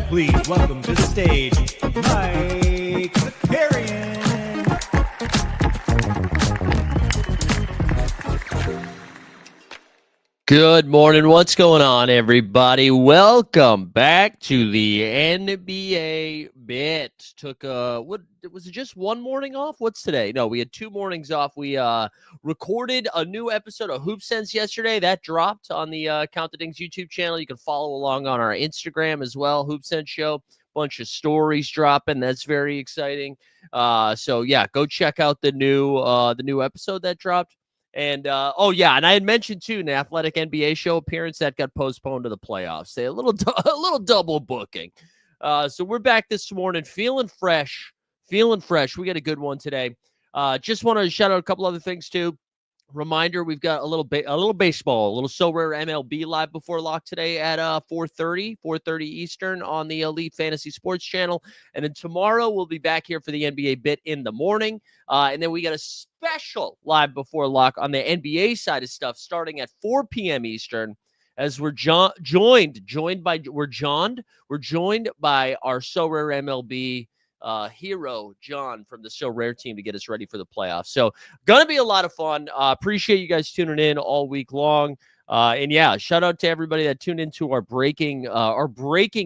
Please welcome to the stage, Mike Zakarian. Good morning. What's going on, everybody? Welcome back to the NBA Bit. Took what was it? Just one morning off? What's today? No, we had 2 mornings off. We recorded a new episode of Hoop Sense yesterday. That dropped on the Count the Dings YouTube channel. You can follow along on our Instagram as well. Hoop Sense Show. Bunch of stories dropping. That's very exciting. So yeah, go check out the new episode that dropped. And, oh, yeah, and I had mentioned, too, an Athletic NBA show appearance that got postponed to the playoffs. A little double booking. So we're back this morning feeling fresh. We got a good one today. Just want to shout out a couple other things, too. Reminder, we've got a little baseball, a little SORARE MLB live before lock today at 4:30 Eastern on the Elite Fantasy Sports channel. And then tomorrow we'll be back here for the NBA Bit in the morning. And then we got a special live before lock on the NBA side of stuff starting at 4 p.m. Eastern as we're joined by our SORARE MLB hero John from the SORARE team to get us ready for the playoffs. So gonna be a lot of fun. Appreciate you guys tuning in all week long. And yeah, shout out to everybody that tuned into our breaking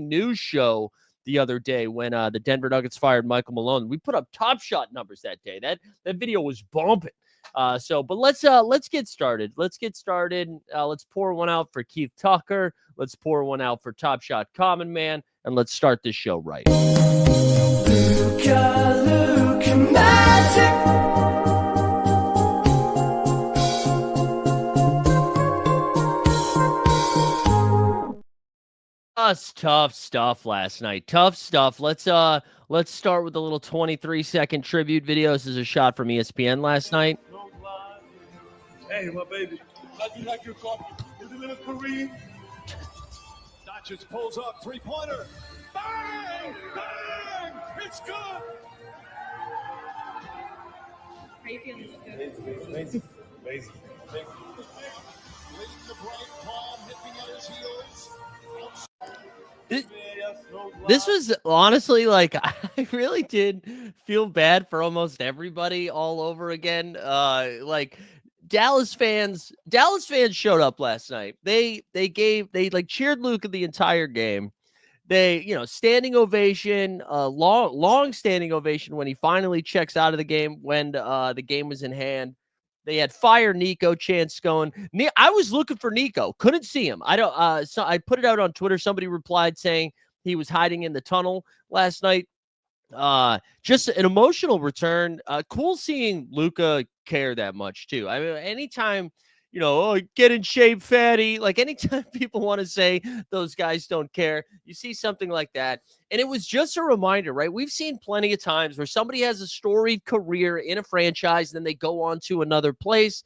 news show the other day when the Denver Nuggets fired Michael Malone. We put up Top Shot numbers that day. That video was bumping. But let's get started. Let's pour one out for Keith Tucker. Let's pour one out for Top Shot Common Man, and let's start this show right. Luka Magic. Tough stuff last night. Tough stuff. Let's start with a little 23-second tribute video. This is a shot from ESPN last night. Hey, my baby. How'd you like your coffee? Is it a little Korean? Doncic pulls up, three-pointer. Bang! Bang! It's good! How you feeling? Amazing. Leading the bright palm, nipping at his heels. This was honestly like I really did feel bad for almost everybody all over again. Like Dallas fans showed up last night. They cheered Luka the entire game. They, standing ovation, long standing ovation when he finally checks out of the game when the game was in hand. They had fire Nico chants going. I was looking for Nico, couldn't see him. So I put it out on Twitter. Somebody replied saying he was hiding in the tunnel last night. Just an emotional return. Cool seeing Luka care that much too. I mean, anytime, get in shape, fatty. Like anytime people want to say those guys don't care, you see something like that. And it was just a reminder, right? We've seen plenty of times where somebody has a storied career in a franchise, then they go on to another place.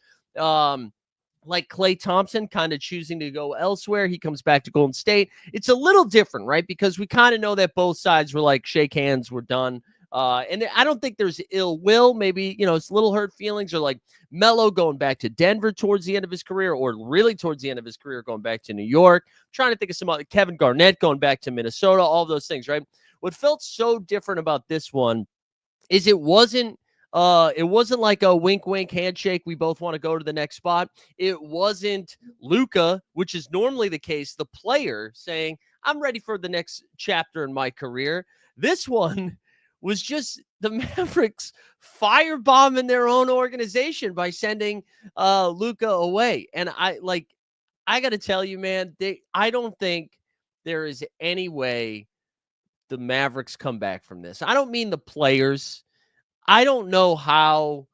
Like Klay Thompson kind of choosing to go elsewhere. He comes back to Golden State. It's a little different, right? Because we kind of know that both sides were like, shake hands, we're done. And I don't think there's ill will. Maybe, it's little hurt feelings, or like Melo going back to Denver towards the end of his career, or really towards the end of his career going back to New York. I'm trying to think of some other, Kevin Garnett going back to Minnesota, all those things, right? What felt so different about this one is it wasn't like a wink wink handshake, we both want to go to the next spot. It wasn't Luka, which is normally the case, the player saying, I'm ready for the next chapter in my career. This one was just the Mavericks firebombing their own organization by sending Luka away. And I got to tell you, man, I don't think there is any way the Mavericks come back from this. I don't mean the players. I don't know how.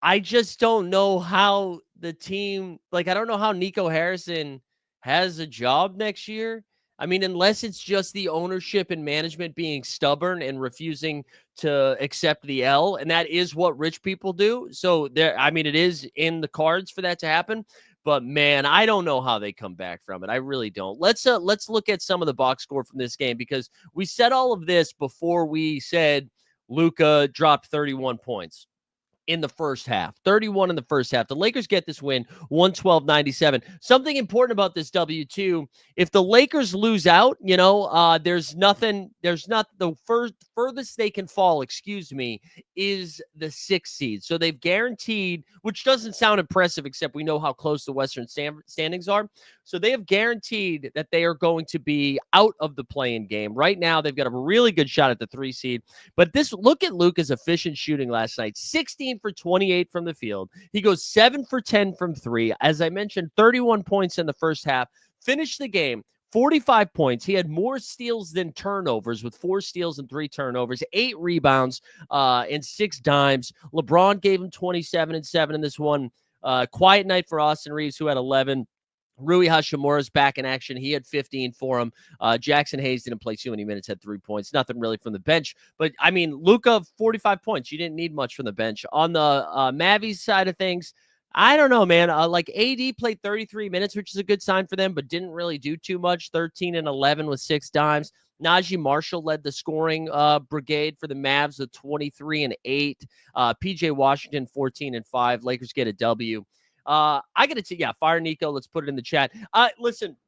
I just don't know how the team, I don't know how Nico Harrison has a job next year. I mean, unless it's just the ownership and management being stubborn and refusing to accept the L, and that is what rich people do. So it is in the cards for that to happen. But man, I don't know how they come back from it. I really don't. Let's look at some of the box score from this game, because we said all of this before we said Luka dropped 31 points in the first half, 31 in the first half. The Lakers get this win, 112-97. Something important about this W2, if the Lakers lose out, there's not the furthest they can fall, is the 6th seed. So they've guaranteed, which doesn't sound impressive, except we know how close the Western standings are. So they have guaranteed that they are going to be out of the play-in game. Right now, they've got a really good shot at the 3 seed. But look at Luka's efficient shooting last night, 16 for 28 from the field. He goes 7 for 10 from 3. As I mentioned, 31 points in the first half. Finished the game, 45 points. He had more steals than turnovers, with 4 steals and 3 turnovers, 8 rebounds, and 6 dimes. LeBron gave him 27 and 7 in this one. Quiet night for Austin Reeves, who had 11. Rui Hachimura's back in action. He had 15 for him. Jackson Hayes didn't play too many minutes, had 3 points. Nothing really from the bench. But, Luka, 45 points. You didn't need much from the bench. On the Mavis side of things, I don't know, man. AD played 33 minutes, which is a good sign for them, but didn't really do too much. 13 and 11 with 6 dimes. Najee Marshall led the scoring brigade for the Mavs with 23 and 8. PJ Washington, 14 and 5. Lakers get a W. I got to fire Nico. Let's put it in the chat. Listen,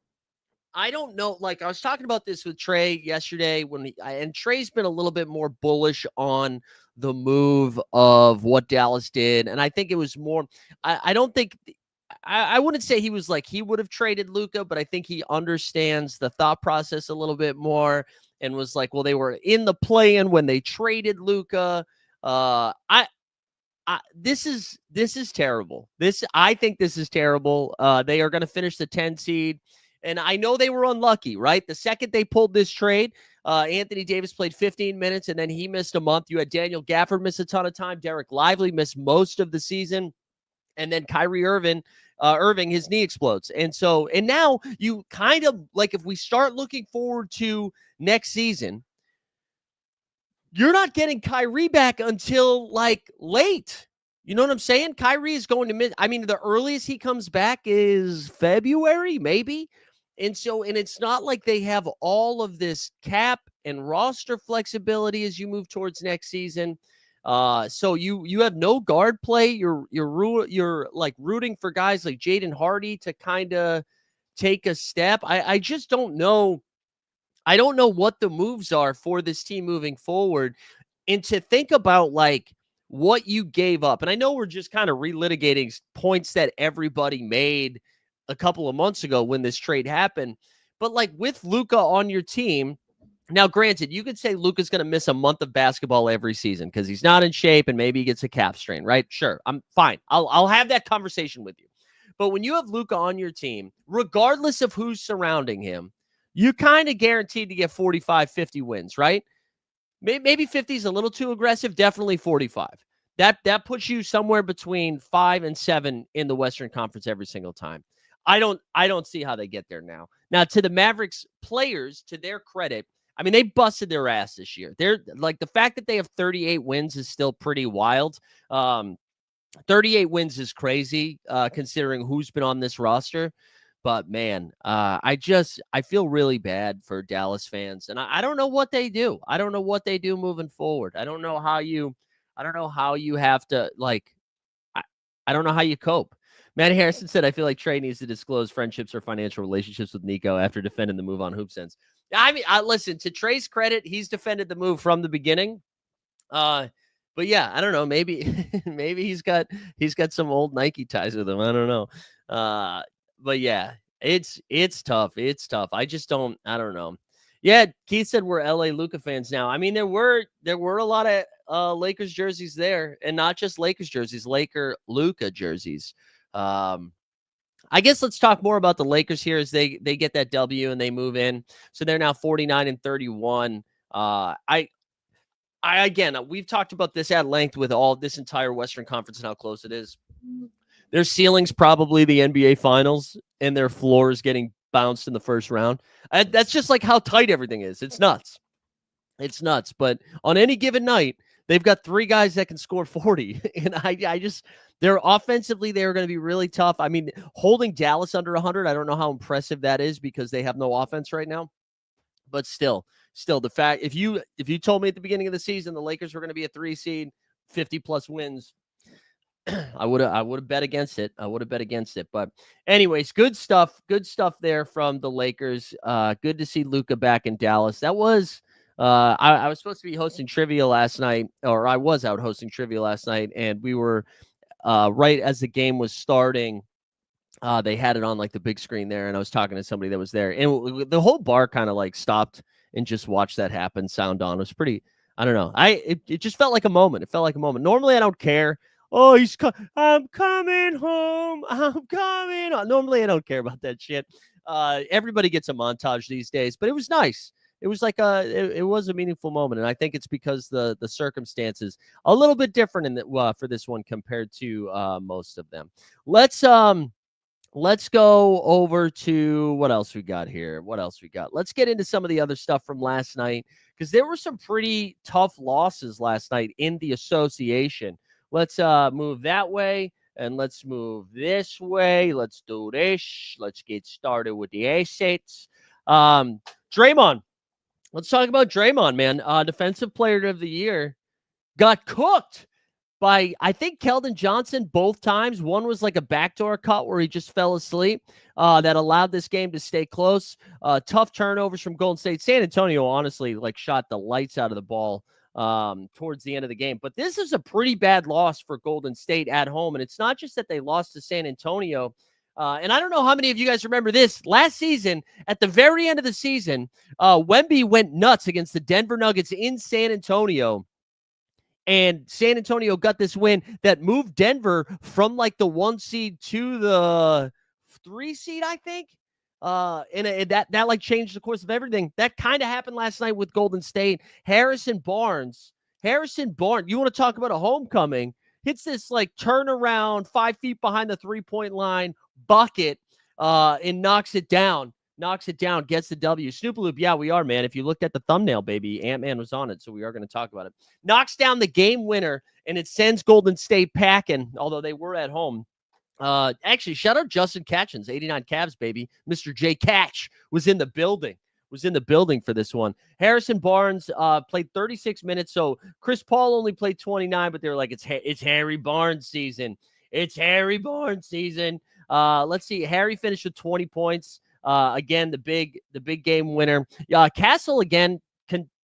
I don't know. I was talking about this with Trey yesterday and Trey's been a little bit more bullish on the move of what Dallas did. And I think it was more, I don't think, I wouldn't say he was he would have traded Luka, but I think he understands the thought process a little bit more and was well, they were in the play-in when they traded Luka. This is terrible. I think this is terrible. They are going to finish the 10 seed. And I know they were unlucky, right? The second they pulled this trade, Anthony Davis played 15 minutes and then he missed a month. You had Daniel Gafford miss a ton of time. Derek Lively missed most of the season. And then Kyrie Irving, his knee explodes. And now you kind of if we start looking forward to next season, you're not getting Kyrie back until late. You know what I'm saying? Kyrie is going to miss. The earliest he comes back is February, maybe. And it's not like they have all of this cap and roster flexibility as you move towards next season. So you have no guard play. You're rooting for guys like Jaden Hardy to kind of take a step. I just don't know. I don't know what the moves are for this team moving forward. And to think about what you gave up. And I know we're just kind of relitigating points that everybody made a couple of months ago when this trade happened. But with Luka on your team, now granted, you could say Luka's going to miss a month of basketball every season because he's not in shape and maybe he gets a calf strain, right? Sure, I'm fine. I'll have that conversation with you. But when you have Luka on your team, regardless of who's surrounding him, you kind of guaranteed to get 45, 50 wins, right? Maybe 50 is a little too aggressive. Definitely 45. That puts you somewhere between 5 and 7 in the Western Conference every single time. I don't see how they get there now. Now, to the Mavericks players, to their credit, they busted their ass this year. They're the fact that they have 38 wins is still pretty wild. 38 wins is crazy considering who's been on this roster. But man, I feel really bad for Dallas fans, and I don't know what they do. I don't know what they do moving forward. I don't know how you have to like. I, I don't know how you cope. Matt Harrison said, "I feel like Trey needs to disclose friendships or financial relationships with Nico after defending the move on Hoop Sense." I mean, listen, to Trey's credit, he's defended the move from the beginning. But yeah, I don't know. Maybe maybe he's got some old Nike ties with him. I don't know. But yeah, it's tough. It's tough. I don't know. Yeah, Keith said we're LA Luka fans now. I mean, there were a lot of Lakers jerseys there, and not just Lakers jerseys, Luka jerseys. I guess let's talk more about the Lakers here as they get that W and they move in. So they're now 49-31. Again, we've talked about this at length with all this entire Western Conference and how close it is. Their ceiling's probably the NBA Finals, and their floor is getting bounced in the first round. That's just like how tight everything is. It's nuts. It's nuts. But on any given night, they've got 3 guys that can score 40. And they're offensively, they're going to be really tough. I mean, holding Dallas under 100, I don't know how impressive that is because they have no offense right now. But still the fact, if you told me at the beginning of the season the Lakers were going to be a 3 seed, 50 plus wins, I would have bet against it. But anyways, good stuff there from the Lakers. Good to see Luka back in Dallas. That was I was supposed to be hosting trivia last night, or I was out hosting trivia last night, and we were right as the game was starting. They had it on like the big screen there, and I was talking to somebody that was there, and the whole bar kind of like stopped and just watched that happen. Sound on. It was pretty. I don't know. It just felt like a moment. It felt like a moment. Normally, I don't care. Oh, I'm coming home. I'm coming home. Normally, I don't care about that shit. Everybody gets a montage these days, but it was nice. It was like it was a meaningful moment, and I think it's because the circumstances a little bit different for this one compared to most of them. Let's go over to what else we got here. Let's get into some of the other stuff from last night because there were some pretty tough losses last night in the association. Let's move that way and let's move this way. Let's do this. Let's get started with the assets. Draymond. Let's talk about Draymond, man. Defensive Player of the Year got cooked by, I think, Keldon Johnson both times. One was like a backdoor cut where he just fell asleep that allowed this game to stay close. Tough turnovers from Golden State. San Antonio, honestly, like shot the lights out of the ball towards the end of the game. But this is a pretty bad loss for Golden State at home. And it's not just that they lost to San Antonio. And I don't know how many of you guys remember this. Last season, at the very end of the season, Wemby went nuts against the Denver Nuggets in San Antonio. And San Antonio got this win that moved Denver from like the 1 seed to the 3 seed, I think. And that like changed the course of everything. That kind of happened last night with Golden State. Harrison Barnes, you want to talk about a homecoming? Hits this like turnaround 5 feet behind the 3-point line bucket and knocks it down, gets the W. Snoop Loop, yeah, we are, man. If you looked at the thumbnail, baby, Ant-Man was on it, so we are going to talk about it. Knocks down the game winner, and it sends Golden State packing, although they were at home. Actually, shout out Justin Catchins, 89 Cavs, baby. Mr. J. Catch was in the building for this one. Harrison Barnes played 36 minutes, so Chris Paul only played 29, but they were like, it's Harry Barnes season. It's Harry Barnes season. Let's see. Harry finished with 20 points. Again, the big game winner. Castle again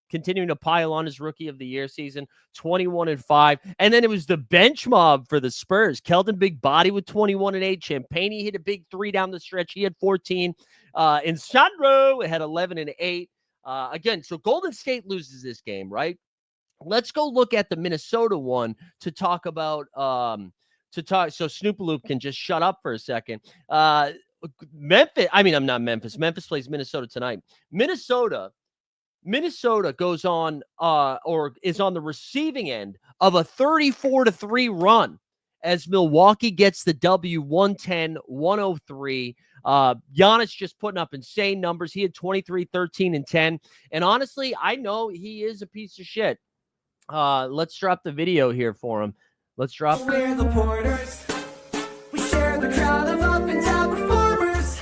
continuing to pile on his Rookie of the Year season, 21-5. And then it was the bench mob for the Spurs. Keldon Big Body with 21-8. Champagne hit a big 3 down the stretch. He had 14. And Sandro had 11-8. Again, so Golden State loses this game, right? Let's go look at the Minnesota one to talk about. So Snoopaloop can just shut up for a second. Memphis plays Minnesota tonight. Minnesota goes on or is on the receiving end of a 34-3 run as Milwaukee gets the W 110-103. Giannis just putting up insane numbers. He had 23, 13, and 10. And honestly, I know he is a piece of shit. Let's drop the video here for him. Let's drop. We're the Porters. We share the crowd of up and down performers.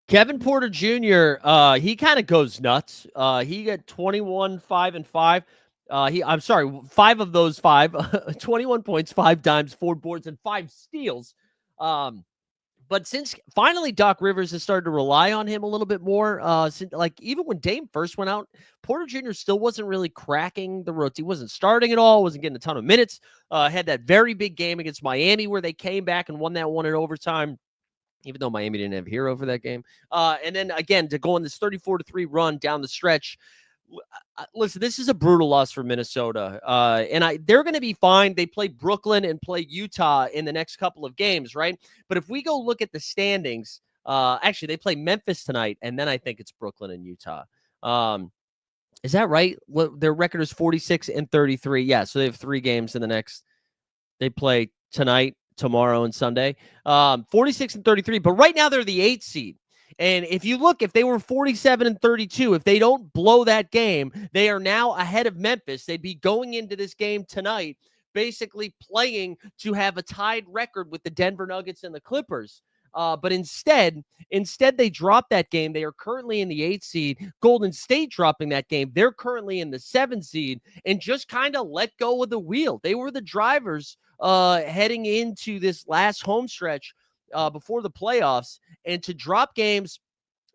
Kevin Porter Jr., he kind of goes nuts. He got 21, 5, and 5. I'm sorry, 5 of those 5, 21 points, 5 dimes, 4 boards, and 5 steals. But since finally Doc Rivers has started to rely on him a little bit more, since, like even when Dame first went out, Porter Jr. still wasn't really cracking the rotation. He wasn't starting at all, wasn't getting a ton of minutes. Had that very big game against Miami where they came back and won that one in overtime, even though Miami didn't have Hero for that game. And then again, to go on this 34-3 run down the stretch. Listen, this is a brutal loss for Minnesota. And they're going to be fine. They play Brooklyn and play Utah in the next couple of games, right? But if we go look at the standings, actually, they play Memphis tonight, and then I think it's Brooklyn and Utah. Is that right? Their record is 46-33. Yeah, so they have 3 games in the next. They play tonight, tomorrow, and Sunday. 46-33. But right now they're the 8th seed. And if you look, if they were 47-32, if they don't blow that game, they are now ahead of Memphis. They'd be going into this game tonight, basically playing to have a tied record with the Denver Nuggets and the Clippers. But instead they dropped that game. They are currently in the 8th seed. Golden State dropping that game. They're currently in the 7th seed and just kind of let go of the wheel. They were the drivers heading into this last home stretch before the playoffs, and to drop games.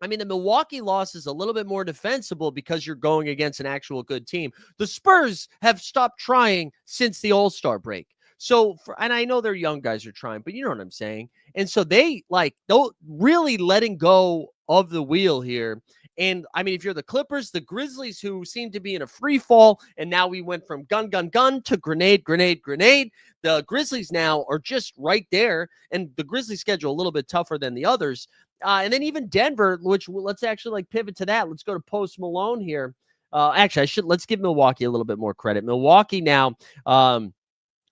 I mean, the Milwaukee loss is a little bit more defensible because you're going against an actual good team. The Spurs have stopped trying since the All-Star break. So, and I know their young guys are trying, but you know what I'm saying? And so they really letting go of the wheel here. And I mean, if you're the Clippers, the Grizzlies, who seem to be in a free fall, and now we went from gun to grenade. The Grizzlies now are just right there, and the Grizzlies schedule a little bit tougher than the others. And then even Denver, which let's actually pivot to that. Let's go to Post Malone here. Let's give Milwaukee a little bit more credit. Milwaukee now,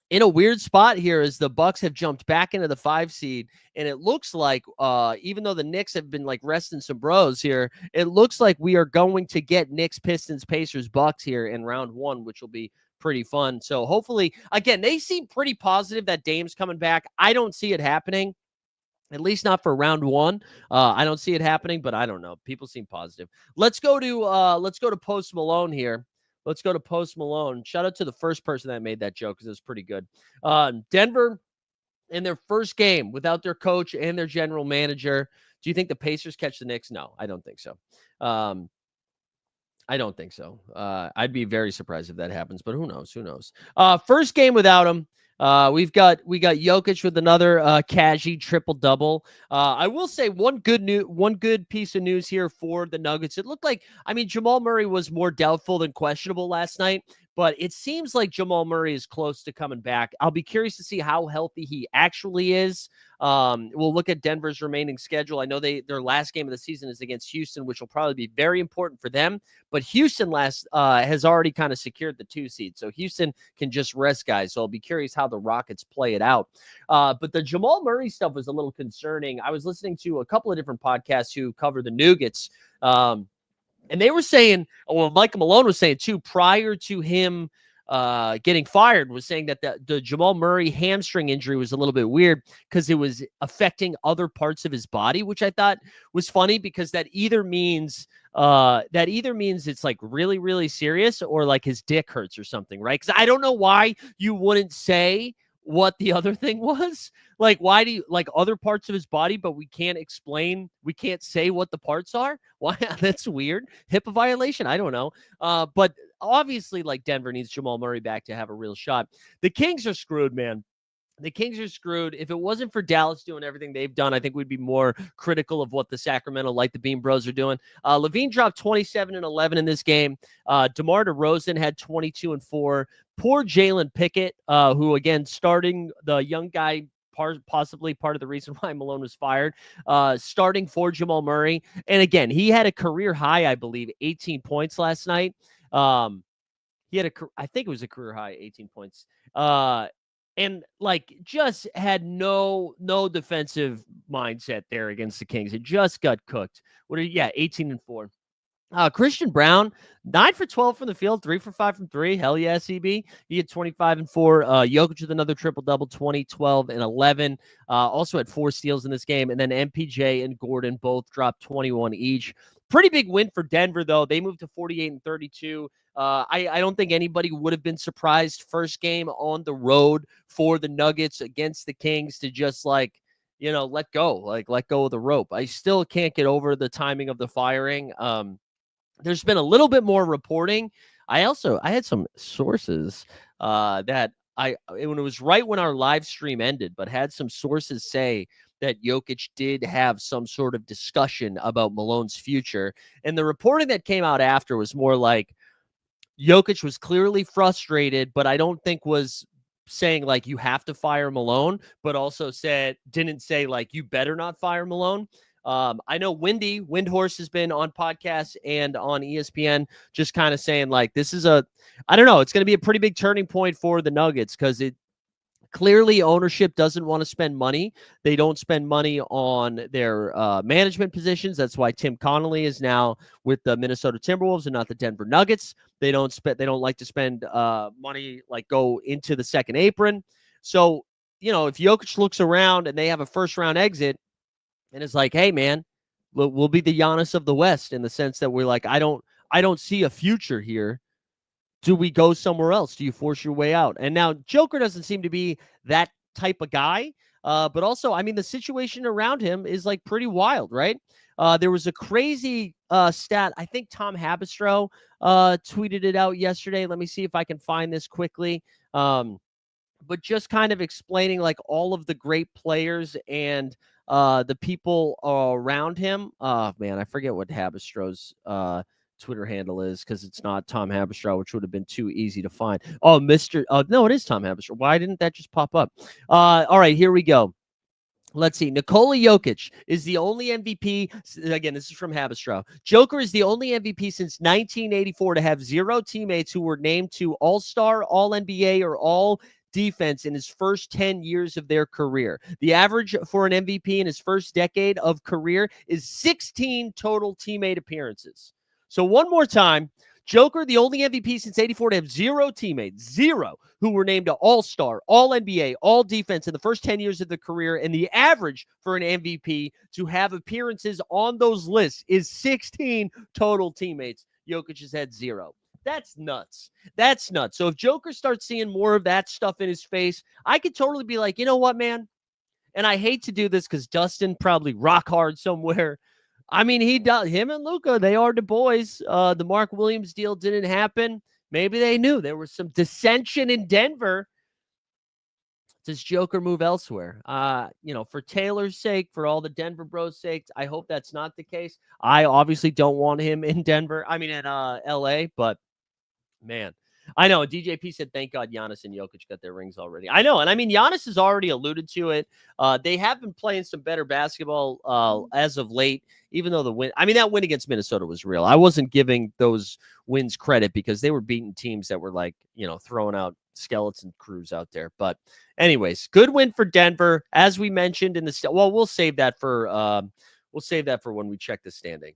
in a weird spot here as the Bucks have jumped back into the 5 seed. And it looks like, even though the Knicks have been resting some bros here, it looks like we are going to get Knicks, Pistons, Pacers, Bucks here in round 1, which will be pretty fun. So hopefully, again, they seem pretty positive that Dame's coming back. I don't see it happening. At least not for round 1. I don't see it happening, but I don't know. People seem positive. Let's go to Post Malone here. Let's go to Post Malone. Shout out to the first person that made that joke because it was pretty good. Denver in their first game without their coach and their general manager. Do you think the Pacers catch the Knicks? No, I don't think so. I don't think so. I'd be very surprised if that happens, but who knows? Who knows? First game without him. We got Jokic with another Kaji triple-double. I will say one good piece of news here for the Nuggets. It looked like, Jamal Murray was more doubtful than questionable last night, but it seems like Jamal Murray is close to coming back. I'll be curious to see how healthy he actually is. We'll look at Denver's remaining schedule. I know their last game of the season is against Houston, which will probably be very important for them. But Houston has already kind of secured the 2 seed. So Houston can just rest guys. So I'll be curious how the Rockets play it out. But the Jamal Murray stuff was a little concerning. I was listening to a couple of different podcasts who cover the Nuggets. And they were saying, Michael Malone was saying too, prior to him getting fired, was saying that the Jamal Murray hamstring injury was a little bit weird because it was affecting other parts of his body, which I thought was funny because that either means it's really, really serious or his dick hurts or something, right? Because I don't know why you wouldn't say what the other thing was. Why do you other parts of his body, but we can't say what the parts are? Why? That's weird. HIPAA violation. I don't know. But obviously Denver needs Jamal Murray back to have a real shot. The Kings are screwed, man. The Kings are screwed. If it wasn't for Dallas doing everything they've done, I think we'd be more critical of what the Sacramento Light the Beam Bros are doing. Levine dropped 27 and 11 in this game. DeMar DeRozan had 22 and 4. Poor Jalen Pickett, who again starting the young guy, possibly part of the reason why Malone was fired, starting for Jamal Murray. And again, he had a career high, I believe, 18 points last night. I think it was a career high, 18 points. And just had no defensive mindset there against the Kings. It just got cooked. 18 and 4. Christian Brown, 9 for 12 from the field, 3 for 5 from 3. Hell yeah, CB. He had 25 and 4. Jokic with another triple-double, 20, 12, and 11. Also had 4 steals in this game. And then MPJ and Gordon both dropped 21 each. Pretty big win for Denver, though. They moved to 48 and 32. I don't think anybody would have been surprised first game on the road for the Nuggets against the Kings to just let go of the rope. I still can't get over the timing of the firing. There's been a little bit more reporting. I had some sources that when it was right when our live stream ended, but had some sources say that Jokic did have some sort of discussion about Malone's future. And the reporting that came out after was more like Jokic was clearly frustrated, but I don't think was saying like you have to fire Malone, but also didn't say like you better not fire Malone. I know Windhorse has been on podcasts and on ESPN just kind of saying like this is I don't know, it's going to be a pretty big turning point for the Nuggets because it clearly ownership doesn't want to spend money. They don't spend money on their management positions. That's why Tim Connolly is now with the Minnesota Timberwolves and not the Denver Nuggets. They don't like to spend money like go into the second apron. So, if Jokic looks around and they have a first round exit and it's like, hey man, we'll be the Giannis of the West in the sense that we're like, I don't see a future here. Do we go somewhere else? Do you force your way out? And now Joker doesn't seem to be that type of guy. But also, I mean, the situation around him is like pretty wild, right? There was a crazy stat. I think Tom Habistro tweeted it out yesterday. Let me see if I can find this quickly. But just kind of explaining like all of the great players and the people around him. Man, I forget what Habistro's Twitter handle is because it's not Tom Habistrow, which would have been too easy to find. Oh, no, it is Tom Habistrow. Why didn't that just pop up? All right, here we go. Let's see. Nikola Jokic is the only MVP. Again, this is from Habistrow. Joker is the only MVP since 1984 to have 0 teammates who were named to All-Star, All-NBA, or All defense in his first 10 years of their career. The average for an MVP in his first decade of career is 16 total teammate appearances. So one more time, Joker, the only MVP since 84 to have 0 teammates, 0, who were named to All-Star, All-NBA, All-Defense in the first 10 years of their career. And the average for an MVP to have appearances on those lists is 16 total teammates. Jokic has had 0. That's nuts. That's nuts. So if Joker starts seeing more of that stuff in his face, I could totally be like, you know what, man? And I hate to do this because Dustin probably rock hard somewhere. I mean, he does. Him and Luka, they are the boys. The Mark Williams deal didn't happen. Maybe they knew there was some dissension in Denver. Does Joker move elsewhere? For Taylor's sake, for all the Denver bros' sake, I hope that's not the case. I obviously don't want him in Denver. I mean, in LA, but man, I know. DJP said, thank God Giannis and Jokic got their rings already. I know. And I mean, Giannis has already alluded to it. They have been playing some better basketball as of late, even though that win against Minnesota was real. I wasn't giving those wins credit because they were beating teams that were like, throwing out skeleton crews out there. But anyways, good win for Denver. As we mentioned we'll save that for when we check the standings.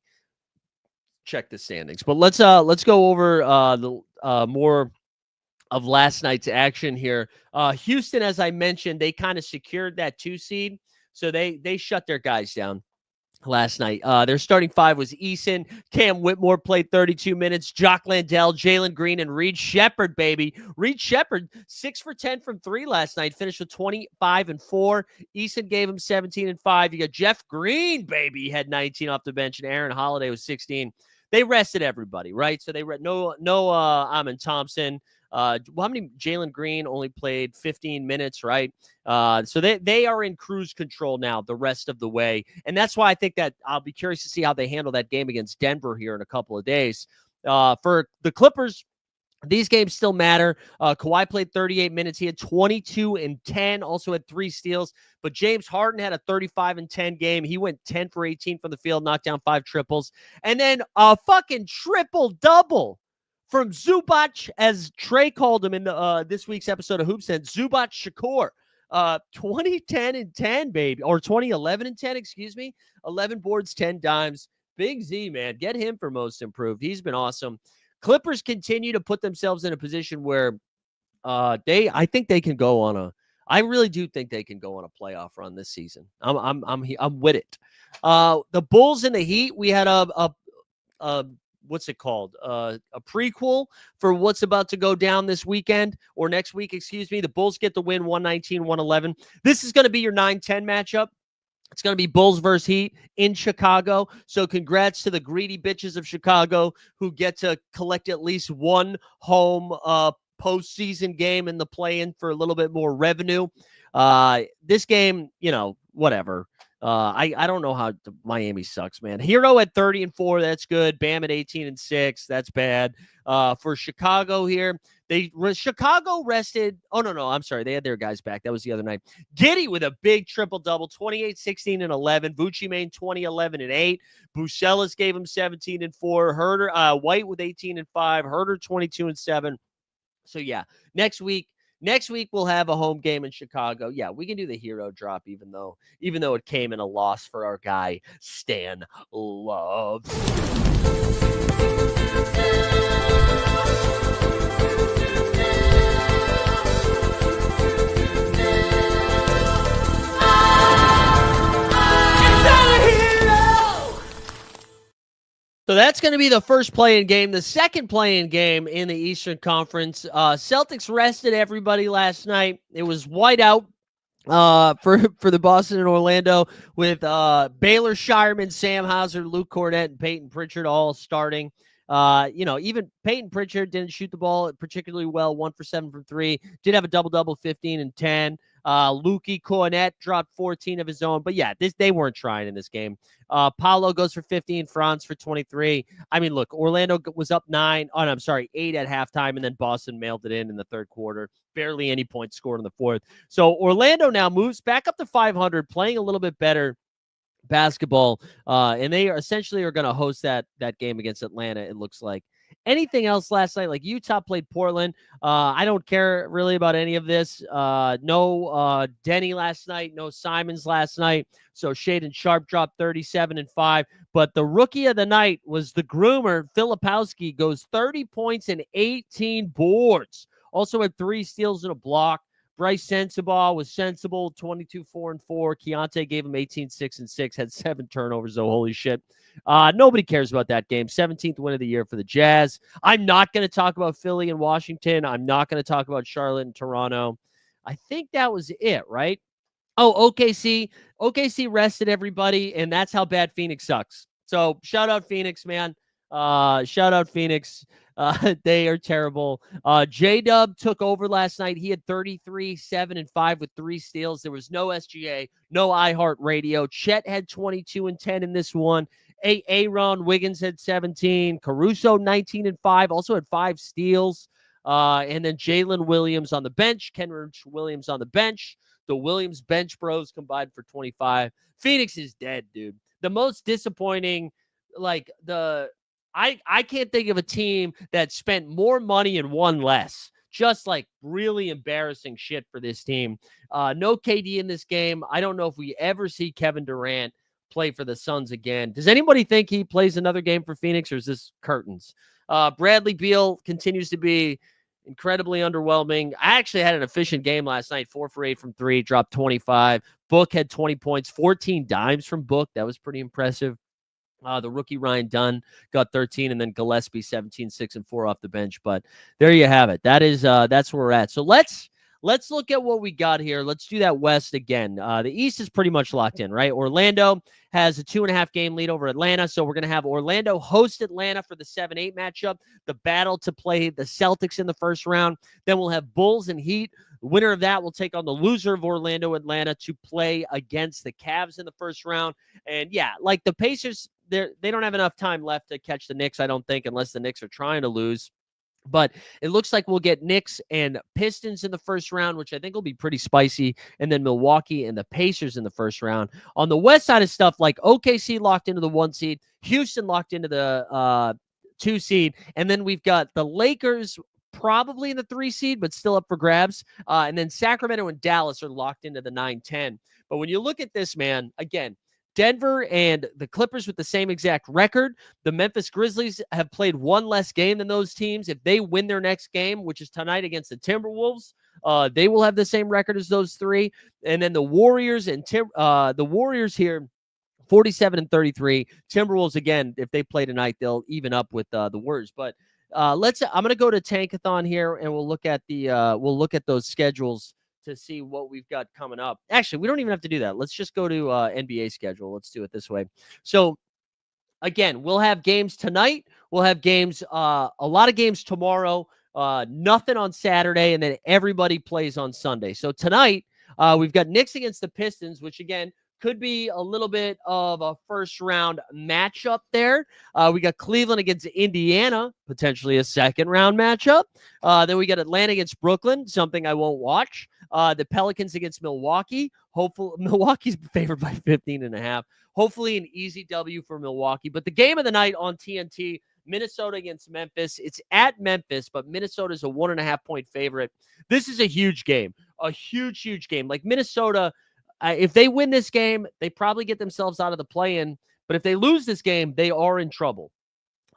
But let's go over the more of last night's action here. Houston, as I mentioned, they kind of secured that 2 seed, so they shut their guys down last night. Their starting 5 was Eason. Cam Whitmore played 32 minutes. Jock Landale, Jalen Green, and Reed Shepherd, baby. Reed Shepherd, 6 for 10 from 3 last night, finished with 25 and 4. Eason gave him 17 and 5. You got Jeff Green, baby. He had 19 off the bench, and Aaron Holiday was 16. They rested everybody, right? So they no Amin Thompson. How many? Jalen Green only played 15 minutes, right? So they are in cruise control now the rest of the way. And that's why I think that I'll be curious to see how they handle that game against Denver here in a couple of days. For the Clippers, these games still matter. Kawhi played 38 minutes. He had 22 and 10, also had 3 steals. But James Harden had a 35 and 10 game. He went 10 for 18 from the field, knocked down 5 triples. And then a fucking triple-double from Zubac, as Trey called him in this week's episode of Hoops, and Zubac Shakur. 20, 10, and 10, baby. Or 20, 11, and 10, excuse me. 11 boards, 10 dimes. Big Z, man. Get him for most improved. He's been awesome. Clippers continue to put themselves in a position where I think they can go on a I really do think they can go on a playoff run this season. I'm with it. The Bulls and the Heat, we had a what's it called? A prequel for what's about to go down this weekend or next week, excuse me. The Bulls get the win 119-111. This is going to be your 9-10 matchup. It's going to be Bulls versus Heat in Chicago. So congrats to the greedy bitches of Chicago who get to collect at least one home postseason game in the play-in for a little bit more revenue. This game, whatever. I don't know how Miami sucks, man. Hero at 30-4, that's good. Bam at 18-6, that's bad. For Chicago here, Chicago rested. Oh, no, I'm sorry. They had their guys back. That was the other night. Giddey with a big triple-double, 28, 16, and 11. Vucci Main, 20, 11, and 8. Bucelis gave him 17 and 4. Herder, White with 18 and 5. Herder, 22 and 7. So, yeah, next week we'll have a home game in Chicago. Yeah, we can do the hero drop, even though it came in a loss for our guy, Stan Love. So that's going to be the first play-in game. The second play-in game in the Eastern Conference. Celtics rested everybody last night. It was white out for the Boston and Orlando with Baylor Shireman, Sam Hauser, Luke Cornett, and Peyton Pritchard all starting. Even Peyton Pritchard didn't shoot the ball particularly well, 1 for 7 from 3. Did have a double-double, 15 and 10. Lukey Cornett dropped 14 of his own. But, yeah, they weren't trying in this game. Paolo goes for 15, Franz for 23. I mean, look, Orlando was up 8 at halftime, and then Boston mailed it in the third quarter. Barely any points scored in the fourth. So Orlando now moves back up to 500, playing a little bit better basketball, and they are essentially going to host that game against Atlanta, it looks like. Anything else last night? Like Utah played Portland. I don't care really about any of this. No Denny last night. No Simons last night. So Shaedon Sharp dropped 37 and 5. But the rookie of the night was the groomer, Filipowski, goes 30 points and 18 boards. Also had 3 steals and a block. Bryce Sensabaugh was sensible, 22, 4 and 4. Keontae gave him 18, 6 and 6, had 7 turnovers, though. Holy shit. Nobody cares about that game. 17th win of the year for the Jazz. I'm not going to talk about Philly and Washington. I'm not going to talk about Charlotte and Toronto. I think that was it, right? Oh, OKC. OKC rested everybody, and that's how bad Phoenix sucks. So shout out Phoenix, man. Shout out Phoenix. They are terrible. J-Dub took over last night. He had 33, 7 and 5 with 3 steals. There was no SGA, no iHeartRadio. Chet had 22 and 10 in this one. Aaron Wiggins had 17. Caruso 19 and 5, also had 5 steals. And then Jalen Williams on the bench. Kenrich Williams on the bench. The Williams bench bros combined for 25. Phoenix is dead, dude. The most disappointing, I can't think of a team that spent more money and won less. Just really embarrassing shit for this team. No KD in this game. I don't know if we ever see Kevin Durant play for the Suns again. Does anybody think he plays another game for Phoenix, or is this curtains? Bradley Beal continues to be incredibly underwhelming. I actually had an efficient game last night, 4 for 8 from 3, dropped 25. Book had 20 points, 14 dimes from Book. That was pretty impressive. The rookie Ryan Dunn got 13, and then Gillespie 17, 6 and 4 off the bench. But there you have it. That's where we're at. So let's look at what we got here. Let's do that West again. The East is pretty much locked in, right? Orlando has a 2.5 game lead over Atlanta. So we're going to have Orlando host Atlanta for the 7-8 matchup, the battle to play the Celtics in the first round. Then we'll have Bulls and Heat. The winner of that will take on the loser of Orlando Atlanta to play against the Cavs in the first round. And yeah, like the Pacers, they don't have enough time left to catch the Knicks, I don't think, unless the Knicks are trying to lose. But it looks like we'll get Knicks and Pistons in the first round, which I think will be pretty spicy, and then Milwaukee and the Pacers in the first round. On the West side of stuff, like OKC locked into the 1 seed, Houston locked into the 2 seed, and then we've got the Lakers probably in the 3 seed, but still up for grabs. And then Sacramento and Dallas are locked into the 9-10. But when you look at this, man, again, Denver and the Clippers with the same exact record. The Memphis Grizzlies have played one less game than those teams. If they win their next game, which is tonight against the Timberwolves, they will have the same record as those three. And then the Warriors and the Warriors here, 47-33. Timberwolves, again, if they play tonight, they'll even up with the Warriors. But I'm going to go to Tankathon here, and we'll look at those schedules to see what we've got coming up. Actually, we don't even have to do that. Let's just go to NBA schedule. Let's do it this way. So again, we'll have games tonight. We'll have games, a lot of games tomorrow. Nothing on Saturday, and then everybody plays on Sunday. So tonight, we've got Knicks against the Pistons, which again could be a little bit of a first round matchup there. We got Cleveland against Indiana, potentially a second round matchup. Then we got Atlanta against Brooklyn, something I won't watch. The Pelicans against Milwaukee. Hopefully, Milwaukee's favored by 15.5. Hopefully an easy W for Milwaukee. But the game of the night on TNT, Minnesota against Memphis. It's at Memphis, but Minnesota's a 1.5-point favorite. This is a huge game, a huge, huge game. Like Minnesota, if they win this game, they probably get themselves out of the play-in. But if they lose this game, they are in trouble.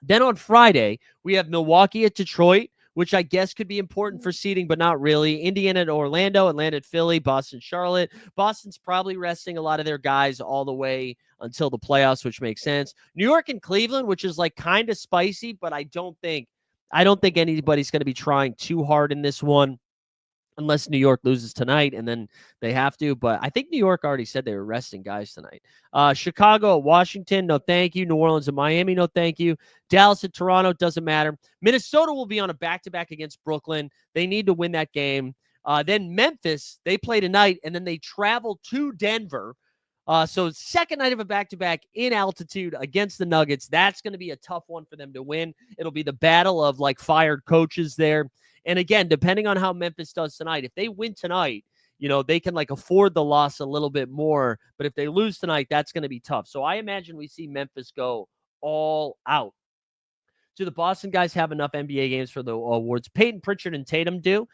Then on Friday, we have Milwaukee at Detroit, which I guess could be important for seeding, but not really. Indiana at Orlando, Atlanta at Philly, Boston, Charlotte. Boston's probably resting a lot of their guys all the way until the playoffs, which makes sense. New York and Cleveland, which is like kind of spicy, but I don't think anybody's going to be trying too hard in this one, unless New York loses tonight, and then they have to. But I think New York already said they were resting guys tonight. Chicago at Washington, no thank you. New Orleans and Miami, no thank you. Dallas at Toronto, doesn't matter. Minnesota will be on a back-to-back against Brooklyn. They need to win that game. Then Memphis, they play tonight, and then they travel to Denver. So second night of a back-to-back in altitude against the Nuggets. That's going to be a tough one for them to win. It'll be the battle of like fired coaches there. And again, depending on how Memphis does tonight, if they win tonight, they can like afford the loss a little bit more. But if they lose tonight, that's going to be tough. So I imagine we see Memphis go all out. Do the Boston guys have enough NBA games for the awards? Peyton Pritchard and Tatum do.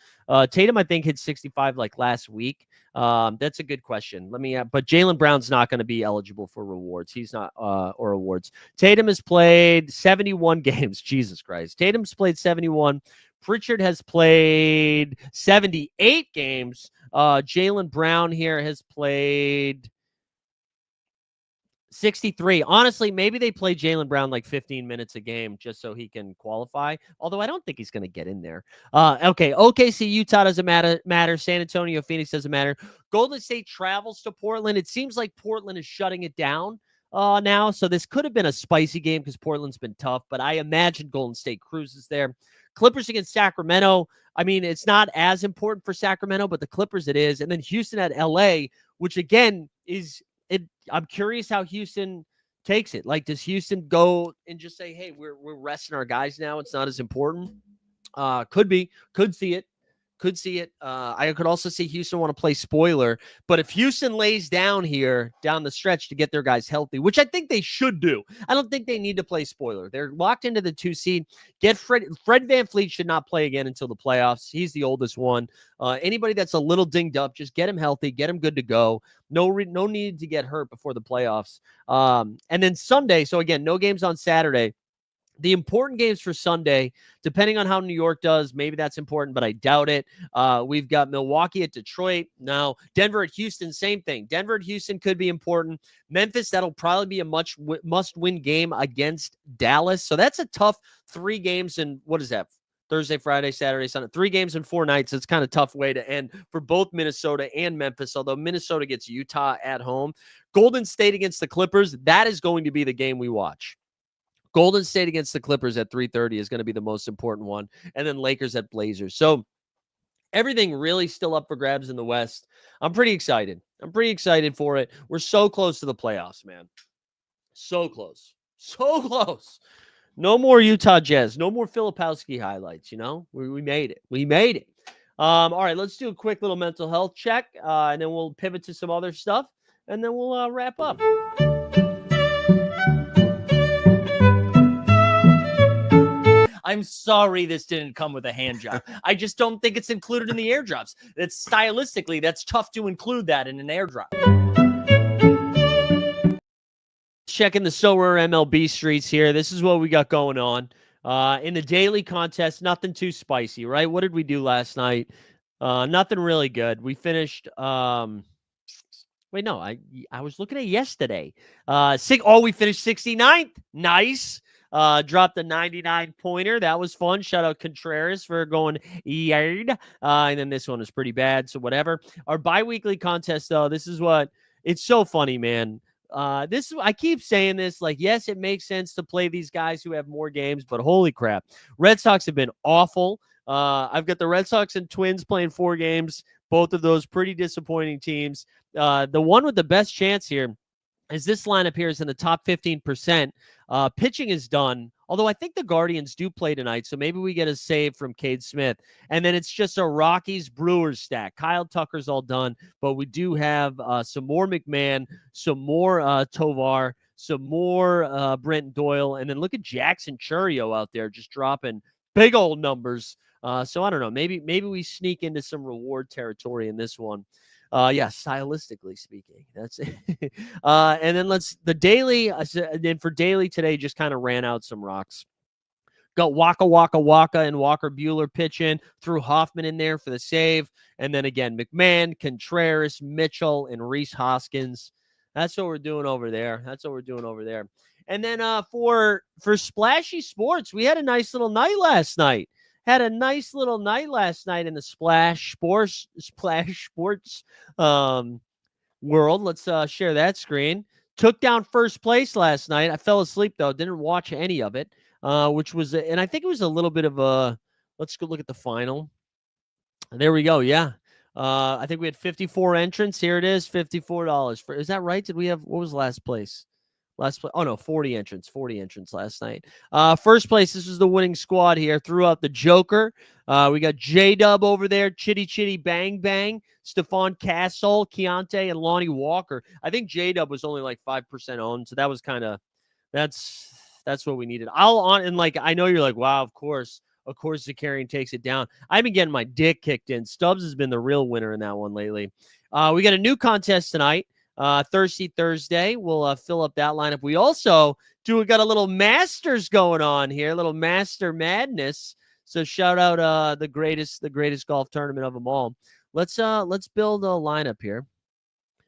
Tatum, I think, hit 65 like last week. That's a good question. But Jaylen Brown's not going to be eligible for rewards. He's not, or awards. Tatum has played 71 games. Jesus Christ. Tatum's played 71. Pritchard has played 78 games. Jaylen Brown here has played 63. Honestly, maybe they play Jaylen Brown like 15 minutes a game just so he can qualify. Although I don't think he's going to get in there. Okay, OKC, Utah doesn't matter. San Antonio, Phoenix doesn't matter. Golden State travels to Portland. It seems like Portland is shutting it down now. So this could have been a spicy game because Portland's been tough. But I imagine Golden State cruises there. Clippers against Sacramento. I mean, it's not as important for Sacramento, but the Clippers it is. And then Houston at LA, which again is it. I'm curious how Houston takes it. Like, does Houston go and just say, hey, we're resting our guys now? It's not as important. Could be. Could see it. I could also see Houston want to play spoiler. But if Houston lays down here down the stretch to get their guys healthy, which I think they should do, I don't think they need to play spoiler. They're locked into the 2 seed. Get Fred VanVleet should not play again until the playoffs. He's the oldest one. Anybody that's a little dinged up, just get him healthy, get him good to go. No need to get hurt before the playoffs. And then Sunday, so again, no games on Saturday. The important games for Sunday, depending on how New York does, maybe that's important, but I doubt it. We've got Milwaukee at Detroit. No. Denver at Houston, same thing. Denver at Houston could be important. Memphis, that'll probably be a must-win game against Dallas. So that's a tough 3 games in, what is that? Thursday, Friday, Saturday, Sunday. 3 games in 4 nights. It's kind of tough way to end for both Minnesota and Memphis, although Minnesota gets Utah at home. Golden State against the Clippers, that is going to be the game we watch. Golden State against the Clippers at 3:30 is going to be the most important one. And then Lakers at Blazers. So everything really still up for grabs in the West. I'm pretty excited. For it. We're so close to the playoffs, man. So close. No more Utah Jazz. No more Filipowski highlights, We made it. All right, let's do a quick little mental health check, and then we'll pivot to some other stuff, and then we'll wrap up. I'm sorry this didn't come with a hand job. I just don't think it's included in the airdrops. Stylistically, that's tough to include that in an airdrop. checking the SORARE MLB streets here. This is what we got going on. In the daily contest, nothing too spicy, right? What did we do last night? Nothing really good. We finished wait, no, I was looking at yesterday. We finished 69th. Nice. Dropped a 99 pointer. That was fun. Shout out Contreras for going yard. And then this one was pretty bad. So whatever. Our bi-weekly contest, though, this is what it's so funny, man. I keep saying this, like, yes, it makes sense to play these guys who have more games, but holy crap. Red Sox have been awful. I've got the Red Sox and Twins playing 4 games. Both of those pretty disappointing teams. The one with the best chance here is this lineup here is in the top 15%. Pitching is done, although I think the Guardians do play tonight, so maybe we get a save from Cade Smith. And then it's just a Rockies-Brewers stack. Kyle Tucker's all done, but we do have some more McMahon, some more Tovar, some more Brent Doyle, and then look at Jackson Churio out there just dropping big old numbers. So I don't know. Maybe we sneak into some reward territory in this one. Yeah, stylistically speaking, that's it. And then the daily. Then for daily today, just kind of ran out some rocks. Got Waka and Walker Buehler pitching. Threw Hoffman in there for the save, and then again McMahon, Contreras, Mitchell, and Rhys Hoskins. That's what we're doing over there. And then for Splashy Sports, we had a nice little night last night. In the Splash Sports world. Let's share that screen. Took down first place last night. I fell asleep, though. Didn't watch any of it, which was, and I think it was a little bit of a, let's go look at the final. There we go. Yeah. I think we had 54 entrants. Here it is, $54. Is that right? Did we have, what was last place? Oh, no, 40 entrants last night. First place, this is the winning squad here. Threw out the Joker. We got J-Dub over there, Chitty Bang Bang, Stephon Castle, Keontae, and Lonnie Walker. I think J-Dub was only like 5% owned, so that was kind of, that's what we needed. I know you're like, wow, of course, Zakarian takes it down. I've been getting my dick kicked in. Stubbs has been the real winner in that one lately. We got a new contest tonight. Thirsty Thursday. We'll fill up that lineup. We also got a little Masters going on here, a little Master Madness. So shout out the greatest golf tournament of them all. Let's build a lineup here.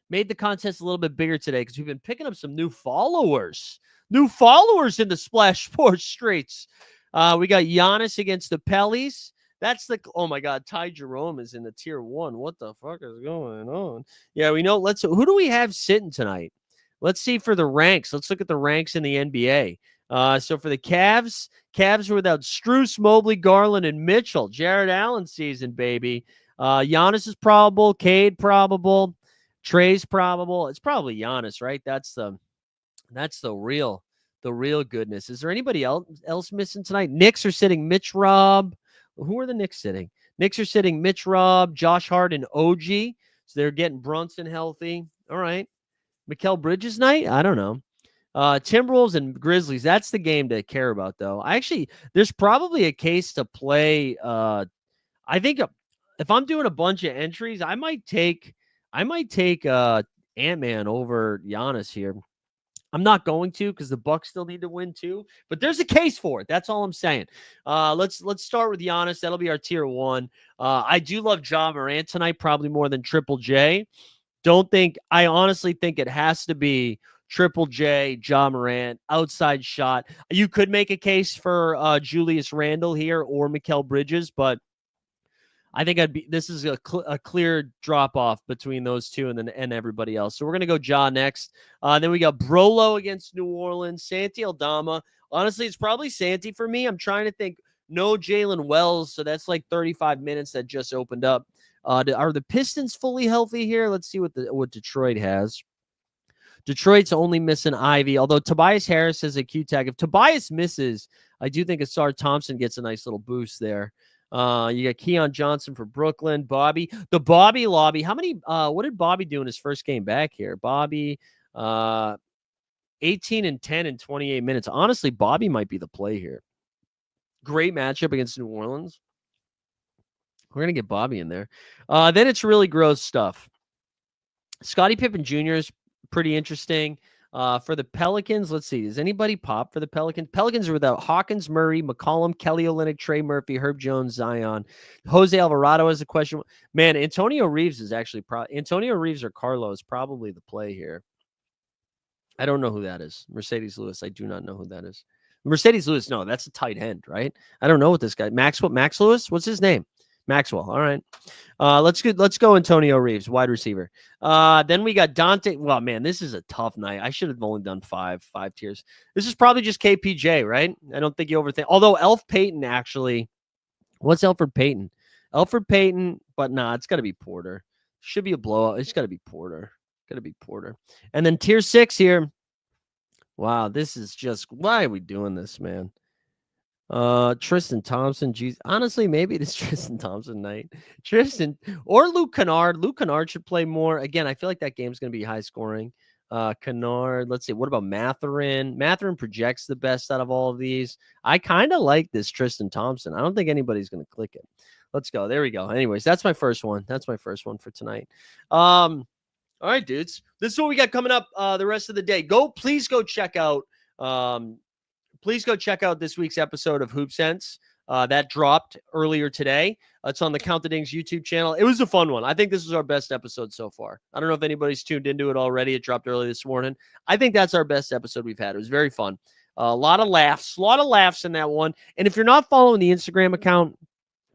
Made the contest a little bit bigger today because we've been picking up some new followers in the Splash Sports streets. We got Giannis against the Pellies. Oh my God, Ty Jerome is in the tier 1. What the fuck is going on? Yeah, we know. Who do we have sitting tonight? Let's see for the ranks. Let's look at the ranks in the NBA. So for the Cavs are without Strus, Mobley, Garland, and Mitchell. Jared Allen season, baby. Giannis is probable. Cade probable. Trey's probable. It's probably Giannis, right? That's the real goodness. Is there anybody else missing tonight? Knicks are sitting Mitch Robb. Who are the Knicks sitting? Knicks are sitting Mitch Robb, Josh Hart, and OG. So they're getting Brunson healthy. All right. Mikal Bridges night? I don't know. Timberwolves and Grizzlies. That's the game to care about, though. There's probably a case to play. I think if I'm doing a bunch of entries, I might take Ant-Man over Giannis here. I'm not going to because the Bucks still need to win too, but there's a case for it. That's all I'm saying. Let's start with Giannis. That'll be our tier 1. I do love Ja Morant tonight, probably more than Triple J. I honestly think it has to be Triple J, Ja Morant, outside shot. You could make a case for Julius Randle here or Mikal Bridges, but I think this is a clear drop off between those two and everybody else. So we're gonna go Ja next. Then we got Brolo against New Orleans, Santi Aldama. Honestly, it's probably Santi for me. I'm trying to think. No Jalen Wells, so that's like 35 minutes that just opened up. Are the Pistons fully healthy here? Let's see what Detroit has. Detroit's only missing Ivy, although Tobias Harris has a Q tag. If Tobias misses, I do think Asar Thompson gets a nice little boost there. You got Keon Johnson for Brooklyn. Bobby, the Bobby Lobby. How many? What did Bobby do in his first game back here? Bobby, 18 and 10 in 28 minutes. Honestly, Bobby might be the play here. Great matchup against New Orleans. We're gonna get Bobby in there. Then it's really gross stuff. Scottie Pippen Jr. is pretty interesting. For the Pelicans, let's see. Does anybody pop for the Pelicans? Pelicans are without Hawkins, Murray, McCollum, Kelly Olynyk, Trey Murphy, Herb Jones, Zion. Jose Alvarado is a question. Man, Antonio Reeves is actually Antonio Reeves or Carlo is probably the play here. I don't know who that is. Mercedes Lewis. I do not know who that is. Mercedes Lewis. No, that's a tight end, right? I don't know what this guy. Max Lewis? What's his name? Maxwell. All right. Let's go Antonio Reeves, wide receiver. Then we got Dante. Well, man, this is a tough night. I should have only done five tiers. This is probably just KPJ, right? I don't think you overthink. Although Elf Payton actually, what's Elfrid Payton? Elfrid Payton, but nah, it's got to be Porter. Should be a blowout. It's got to be Porter. Got to be Porter. And then tier 6 here. Wow, this is just, why are we doing this, man? Tristan Thompson. Geez, honestly, maybe it is Tristan Thompson night. Tristan or Luke Kennard. Luke Kennard should play more. Again, I feel like that game's going to be high scoring. Kennard. Let's see. What about Mathurin? Mathurin projects the best out of all of these. I kind of like this Tristan Thompson. I don't think anybody's going to click it. Let's go. There we go. Anyways, that's my first one. That's my first one for tonight. All right, dudes. This is what we got coming up the rest of the day. Please go check out. Please go check out this week's episode of Hoop Sense. That dropped earlier today. It's on the Count the Dings YouTube channel. It was a fun one. I think this is our best episode so far. I don't know if anybody's tuned into it already. It dropped early this morning. I think that's our best episode we've had. It was very fun. A lot of laughs in that one. And if you're not following the Instagram account,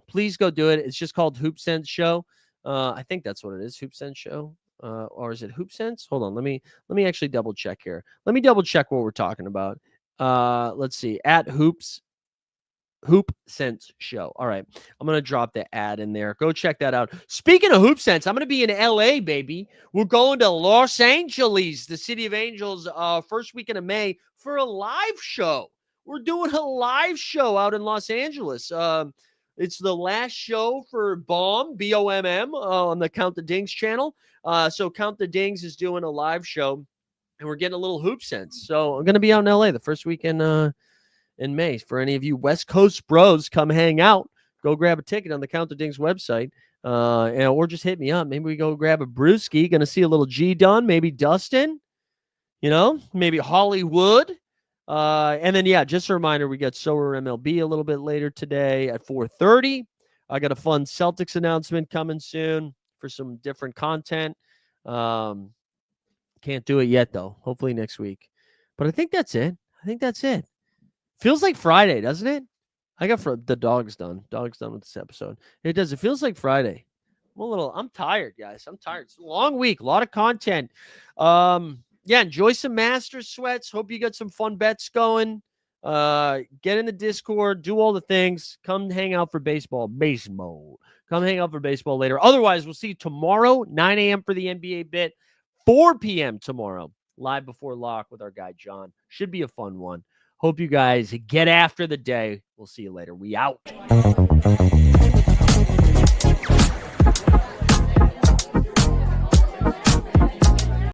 please go do it. It's just called Hoop Sense Show. I think that's what it is. Hoop Sense Show. Or is it Hoop Sense? Hold on. Let me actually double check here. Let me double check what we're talking about. Let's see. At Hoop Sense Show. All right. I'm going to drop the ad in there. Go check that out. Speaking of Hoop Sense, I'm going to be in LA, baby. We're going to Los Angeles, the city of angels, first weekend of May for a live show. We're doing a live show out in Los Angeles. It's the last show for BOMM, on the Count the Dings channel. So Count the Dings is doing a live show, and we're getting a little Hoop Sense. So I'm going to be out in LA the first weekend in May. For any of you West Coast bros, come hang out. Go grab a ticket on the Count the Dings website, or just hit me up. Maybe we go grab a brewski. Going to see a little G Dunn, maybe Dustin, maybe Hollywood. And then, yeah, just a reminder, we got SORARE MLB a little bit later today at 4:30. I got a fun Celtics announcement coming soon for some different content. Can't do it yet, though. Hopefully next week. But I think that's it. Feels like Friday, doesn't it? I got the dog's done. Dog's done with this episode. It does. It feels like Friday. I'm tired, guys. I'm tired. It's a long week. A lot of content. Yeah, enjoy some Masters sweats. Hope you got some fun bets going. Get in the Discord. Do all the things. Come hang out for baseball. Come hang out for baseball later. Otherwise, we'll see you tomorrow, 9 a.m. for the NBA bit, 4 p.m. tomorrow, live before lock with our guy, John. Should be a fun one. Hope you guys get after the day. We'll see you later. We out.